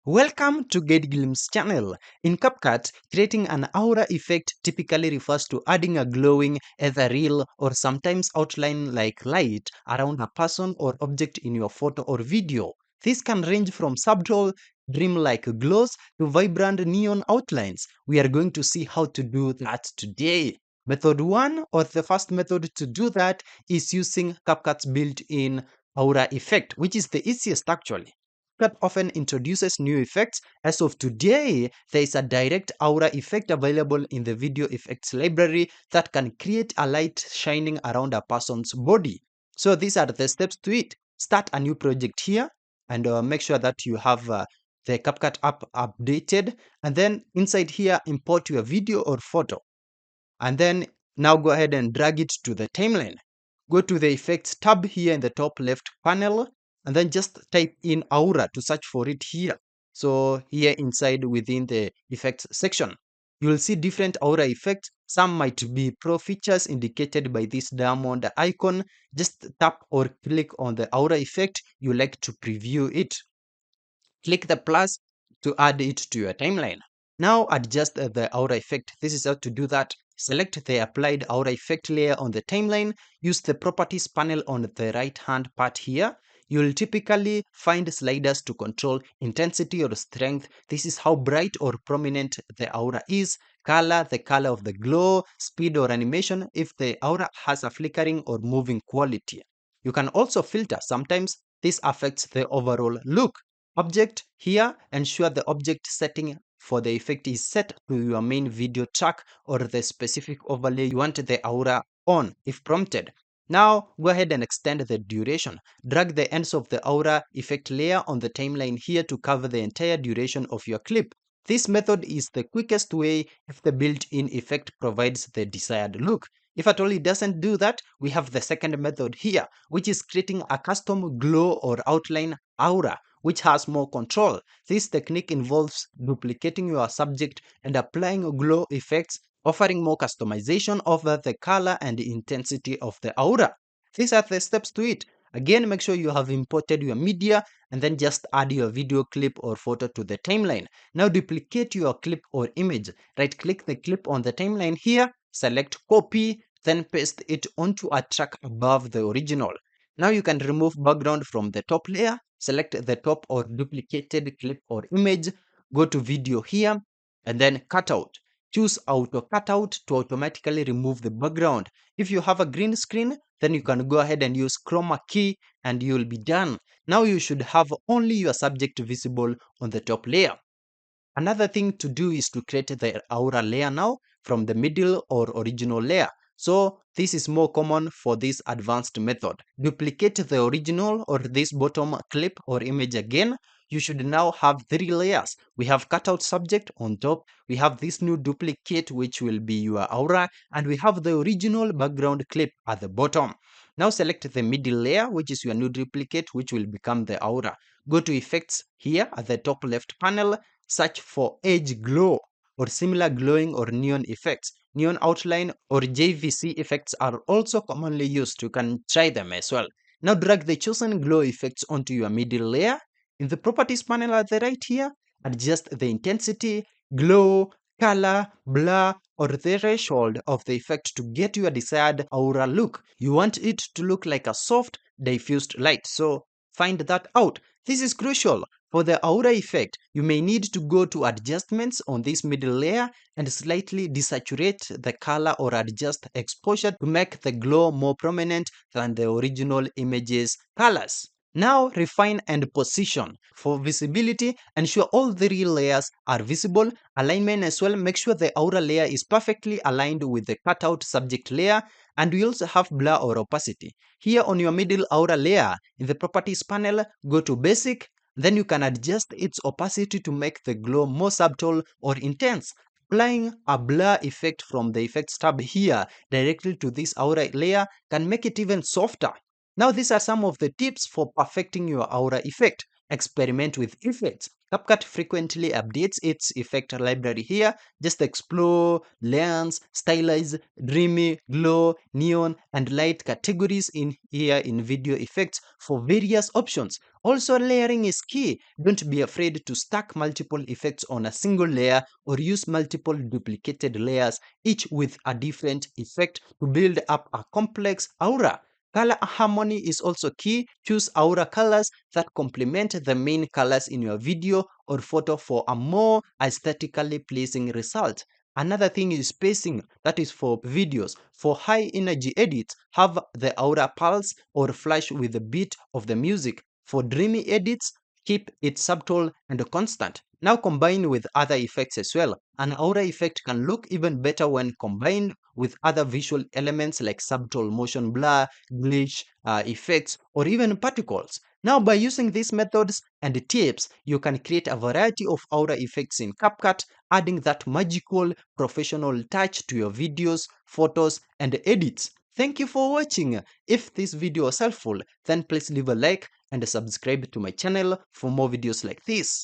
Welcome to GetGlim's channel. In CapCut, creating an aura effect typically refers to adding a glowing, ethereal, or sometimes outline like light around a person or object in your photo or video. This can range from subtle, dream-like glows to vibrant neon outlines. We are going to see how to do that today. Method 1, or the first method to do that, is using CapCut's built-in aura effect, which is the easiest actually. CapCut often introduces new effects. As of today, there is a direct aura effect available in the video effects library that can create a light shining around a person's body. So these are the steps to it. Start a new project here and make sure that you have the CapCut app updated, and then inside here import your video or photo, and then now go ahead and drag it to the timeline. Go to the effects tab here in the top left panel, and then just type in aura to search for it here. So here inside within the effects section, you will see different aura effects. Some might be pro features indicated by this diamond icon. Just tap or click on the aura effect you like to preview it. Click the plus to add it to your timeline. Now adjust the aura effect. This is how to do that. Select the applied aura effect layer on the timeline. Use the properties panel on the right hand part here. You'll typically find sliders to control intensity or strength. This is how bright or prominent the aura is. Color, the color of the glow, speed or animation if the aura has a flickering or moving quality. You can also filter. Sometimes this affects the overall look. Object here, ensure the object setting for the effect is set to your main video track or the specific overlay you want the aura on if prompted. Now go ahead and extend the duration. Drag the ends of the aura effect layer on the timeline here to cover the entire duration of your clip. This method is the quickest way if the built-in effect provides the desired look. If at all it doesn't do that, we have the second method here, which is creating a custom glow or outline aura, which has more control. This technique involves duplicating your subject and applying glow effects, offering more customization over the color and intensity of the aura. These are the steps to it. Again, make sure you have imported your media and then just add your video clip or photo to the timeline. Now duplicate your clip or image. Right click the clip on the timeline here, select copy, then paste it onto a track above the original. Now you can remove background from the top layer. Select the top or duplicated clip or image, go to video here, and then cutout. Choose auto cutout to automatically remove the background. If you have a green screen, then you can go ahead and use chroma key and you'll be done. Now you should have only your subject visible on the top layer. Another thing to do is to create the aura layer now from the middle or original layer. So this is more common for this advanced method. Duplicate the original or this bottom clip or image again. You should now have three layers. We have cutout subject on top. We have this new duplicate which will be your aura, and we have the original background clip at the bottom. Now select the middle layer, which is your new duplicate, which will become the aura. Go to effects here at the top left panel. Search for edge glow or similar glowing or neon effects. Neon outline or JVC effects are also commonly used. You can try them as well. Now drag the chosen glow effects onto your middle layer. In the properties panel at the right here, adjust the intensity, glow, color, blur, or the threshold of the effect to get your desired aura look. You want it to look like a soft, diffused light. So find that out. This is crucial. For the aura effect, you may need to go to adjustments on this middle layer and slightly desaturate the color or adjust exposure to make the glow more prominent than the original image's colors. Now refine and position. For visibility, ensure all three layers are visible. Alignment as well, make sure the aura layer is perfectly aligned with the cutout subject layer, and we also have blur or opacity. Here on your middle aura layer, in the properties panel, go to basic. Then you can adjust its opacity to make the glow more subtle or intense. Applying a blur effect from the effects tab here directly to this aura layer can make it even softer. Now these are some of the tips for perfecting your aura effect. Experiment with effects. CapCut frequently updates its effect library here. Just explore, lens, stylize, dreamy, glow, neon, and light categories in here in video effects for various options. Also, layering is key. Don't be afraid to stack multiple effects on a single layer or use multiple duplicated layers, each with a different effect to build up a complex aura. Color harmony is also key. Choose aura colors that complement the main colors in your video or photo for a more aesthetically pleasing result. Another thing is spacing, that is for videos. For high energy edits, have the aura pulse or flash with the beat of the music. For dreamy edits, keep it subtle and constant. Now combine with other effects as well. An aura effect can look even better when combined with other visual elements like subtle motion blur, glitch effects, or even particles. Now, by using these methods and tips, you can create a variety of aura effects in CapCut, adding that magical professional touch to your videos, photos, and edits. Thank you for watching. If this video was helpful, then please leave a like and subscribe to my channel for more videos like this.